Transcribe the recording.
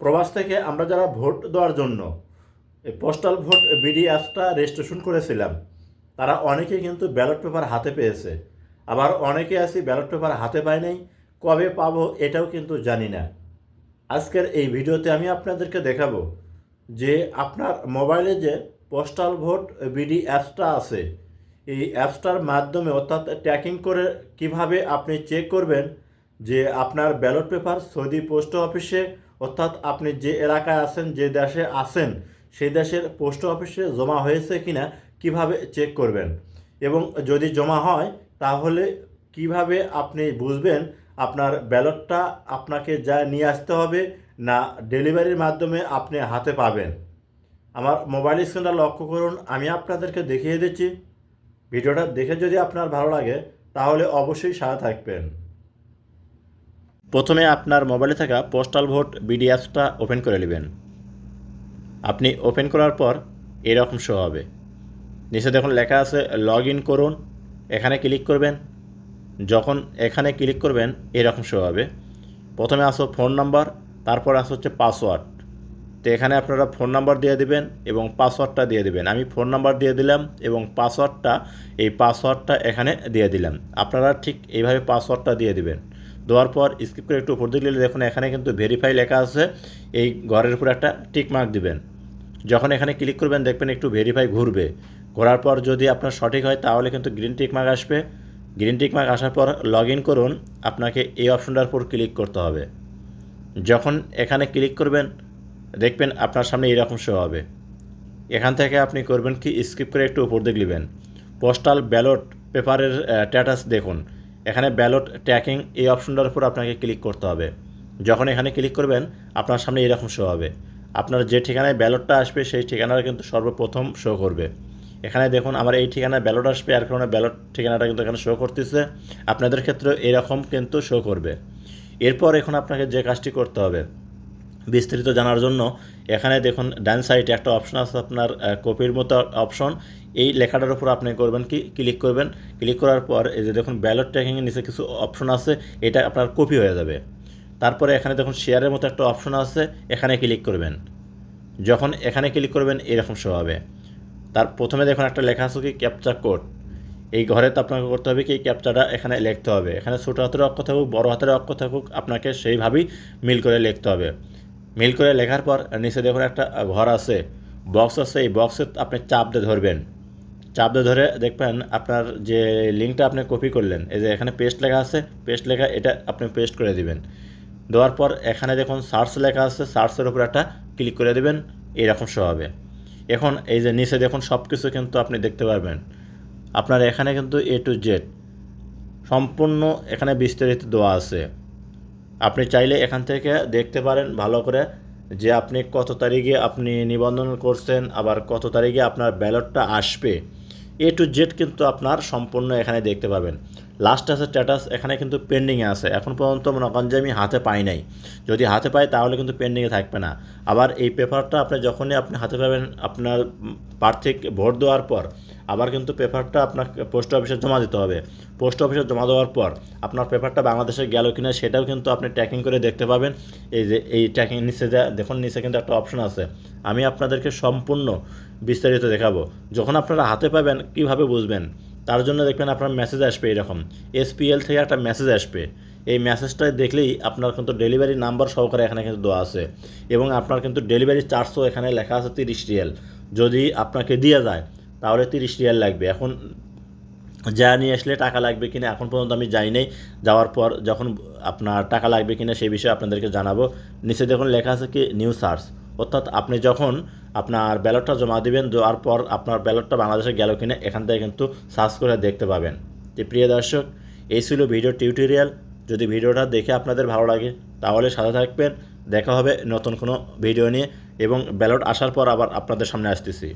প্রবাস থেকে আমরা যারা ভোট দেওয়ার জন্য এই পোস্টাল ভোট বিডি অ্যাপসটা রেজিস্ট্রেশন করেছিলাম, তারা অনেকে কিন্তু ব্যালট পেপার হাতে পেয়েছে। আবার অনেকে আছি ব্যালট পেপার হাতে পায় নাই, কবে পাবো এটাও কিন্তু জানি না। আজকের এই ভিডিওতে আমি আপনাদেরকে দেখাবো যে আপনার মোবাইলে যে পোস্টাল ভোট বিডি অ্যাপসটা আছে, এই অ্যাপসটার মাধ্যমে অর্থাৎ ট্র্যাকিং করে কিভাবে আপনি চেক করবেন যে আপনার ব্যালট পেপার সৌদি পোস্ট অফিসে অর্থাৎ আপনি যে এলাকায় আছেন, যে দেশে আছেন, সেই দেশের পোস্ট অফিসে জমা হয়েছে কিনা কিভাবে চেক করবেন, এবং যদি জমা হয় তাহলে কিভাবে আপনি বুঝবেন আপনার ব্যালটটা আপনাকে যা নিয়ে আসতে হবে না ডেলিভারির মাধ্যমে আপনি হাতে পাবেন। আমার মোবাইল স্ক্রিনটা লক্ষ্য করুন, আমি আপনাদেরকে দেখিয়ে দিচ্ছি। ভিডিওটা দেখে যদি আপনার ভালো লাগে তাহলে অবশ্যই সাথে থাকবেন। প্রথমে আপনার মোবাইলে থাকা পোস্টাল ভোট বিডি অ্যাপসটা ওপেন করে নেবেন। আপনি ওপেন করার পর এরকম শো হবে। নিচে দেখুন লেখা আছে লগ ইন করুন, এখানে ক্লিক করবেন। যখন এখানে ক্লিক করবেন এরকম শো হবে। প্রথমে আসো ফোন নাম্বার, তারপর আসো হচ্ছে পাসওয়ার্ড। তো এখানে আপনারা ফোন নাম্বার দিয়ে দিবেন এবং পাসওয়ার্ডটা দিয়ে দিবেন। আমি ফোন নাম্বার দিয়ে দিলাম এবং পাসওয়ার্ডটা এখানে দিয়ে দিলাম। আপনারা ঠিক এইভাবে পাসওয়ার্ডটা দিয়ে দিবেন। দেওয়ার পর স্কিপ করে একটু উপর দিলে দেখুন এখানে কিন্তু ভেরিফাই লেখা আছে, এই ঘরের উপর একটা টিক মার্ক দিবেন। যখন এখানে ক্লিক করবেন দেখবেন একটু ভেরিফাই ঘুরবে। ঘোরার পর যদি আপনার সঠিক হয় তাহলে কিন্তু গ্রিন টিক মার্ক আসবে। গ্রিন টিক মার্ক আসার পর লগ ইন করুন, আপনাকে এই অপশনটার উপর ক্লিক করতে হবে। যখন এখানে ক্লিক করবেন দেখবেন আপনার সামনে এরকম শো হবে। এখান থেকে আপনি করবেন কি স্কিপ করে একটু উপর দিকে নেবেন। পোস্টাল ব্যালট পেপারের স্ট্যাটাস দেখুন, এখানে ব্যালট ট্র্যাকিং এই অপশনটার উপর আপনাকে ক্লিক করতে হবে। যখন এখানে ক্লিক করবেন আপনার সামনে এরকম শো হবে। আপনার যে ঠিকানায় ব্যালটটা আসবে সেই ঠিকানাটা কিন্তু সর্বপ্রথম শো করবে। এখানে দেখুন আমার এই ঠিকানায় ব্যালট আসবে, এর কারণে ব্যালট ঠিকানাটা কিন্তু এখানে শো করতেছে। আপনাদের ক্ষেত্রে এরকম কিন্তু শো করবে। এরপর এখন আপনাকে যে কাজটি করতে হবে বিস্তারিত জানার জন্য এখানে দেখুন ডান সাইডে একটা অপশন আছে আপনার কপির মতো অপশন, এই লেখাটার উপর আপনি করবেন কি ক্লিক করবেন। ক্লিক করার পর এই যে দেখুন ব্যালট ট্র্যাকিংয়ের নিচে কিছু অপশন আছে, এটা আপনার কপি হয়ে যাবে। তারপরে এখানে দেখুন শেয়ারের মতো একটা অপশন আছে, এখানে ক্লিক করবেন। যখন এখানে ক্লিক করবেন এরকম শো হবে। তার প্রথমে দেখুন একটা লেখা আছে কি ক্যাপচা কোড, এই ঘরে তো আপনাকে করতে হবে কি এই ক্যাপচাটা এখানে লিখতে হবে। এখানে ছোটো হাতের অক্ষর থাকুক বড় হাতের অক্ষর থাকুক আপনাকে সেইভাবেই মিল করে লিখতে হবে। মিল করে লেখার পর নিচে দেখুন একটা ঘর আছে, বক্স আছে, এই বক্সে আপনি চাপ দিয়ে ধরবেন। চাপ দিয়ে ধরে দেখবেন আপনার যে লিঙ্কটা আপনি কপি করলেন, এই যে এখানে পেস্ট লেখা আছে, পেস্ট লেখা এটা আপনি পেস্ট করে দিবেন। দেওয়ার পর এখানে দেখুন সার্চ লেখা আছে, সার্চের উপর একটা ক্লিক করে দেবেন, এইরকম শো হবে। এখন এই যে নিচে দেখুন সব কিছু কিন্তু আপনি দেখতে পারবেন। আপনার এখানে কিন্তু এ টু জেড সম্পূর্ণ এখানে বিস্তারিত দেওয়া আছে। আপনি চাইলে এখান থেকে দেখতে পারেন ভালো করে যে আপনি কত তারিখে আপনি নিবন্ধন করছেন, আবার কত তারিখে আপনার ব্যালটটা আসবে। এ টু জেড কিন্তু আপনার সম্পূর্ণ এখানে দেখতে পাবেন। লাস্ট আছে স্ট্যাটাস, এখানে কিন্তু পেন্ডিংয়ে আছে। এখন পর্যন্ত মনে করেন যে আমি হাতে পাই নাই, যদি হাতে পাই তাহলে কিন্তু পেন্ডিংয়ে থাকবে না। আবার এই পেপারটা আপনি যখনই আপনি হাতে পাবেন আপনার প্রার্থী ভোট দেওয়ার পর আবার কিন্তু পেপারটা আপনাকে পোস্ট অফিসে জমা দিতে হবে। পোস্ট অফিসে জমা দেওয়ার পর আপনার পেপারটা বাংলাদেশে গেল কিনা সেটাও কিন্তু আপনি ট্র্যাকিং করে দেখতে পাবেন। এই যে এই ট্র্যাকিং নিচে দেখুন নিচে কিন্তু একটা অপশন আছে, আমি আপনাদেরকে সম্পূর্ণ বিস্তারিত দেখাবো। যখন আপনারা হাতে পাবেন কীভাবে বুঝবেন, তার জন্য দেখবেন আপনার মেসেজ আসবে এরকম, এসপিএল থেকে একটা মেসেজ আসবে। এই মেসেজটা দেখলেই আপনার কিন্তু ডেলিভারি নাম্বার সহকারে এখানে কিন্তু দেওয়া আছে, এবং আপনার কিন্তু ডেলিভারি চার্জও এখানে লেখা আছে 30 রিয়াল। যদি আপনাকে দিয়ে যায় তাহলে 30 রিয়াল লাগবে। এখন যা নিয়ে আসলে টাকা লাগবে কিনা এখন পর্যন্ত আমি যাই নাই, যাওয়ার পর যখন আপনার টাকা লাগবে কিনা সেই বিষয়ে আপনাদেরকে জানাবো। নিচে দেখুন লেখা আছে কি নিউ সার্চ, অর্থাৎ আপনি যখন আপনার ব্যালটটা জমা দিবেন, দেওয়ার পর আপনার ব্যালটটা বাংলাদেশে গেল কিনা এখান থেকে কিন্তু সার্চ করে দেখতে পাবেন। যে প্রিয় দর্শক, এই ছিল ভিডিও টিউটোরিয়াল। যদি ভিডিওটা দেখে আপনাদের ভালো লাগে তাহলে সাথে থাকবেন। দেখা হবে নতুন কোনো ভিডিও নিয়ে, এবং ব্যালট আসার পর আবার আপনাদের সামনে আসতেছি।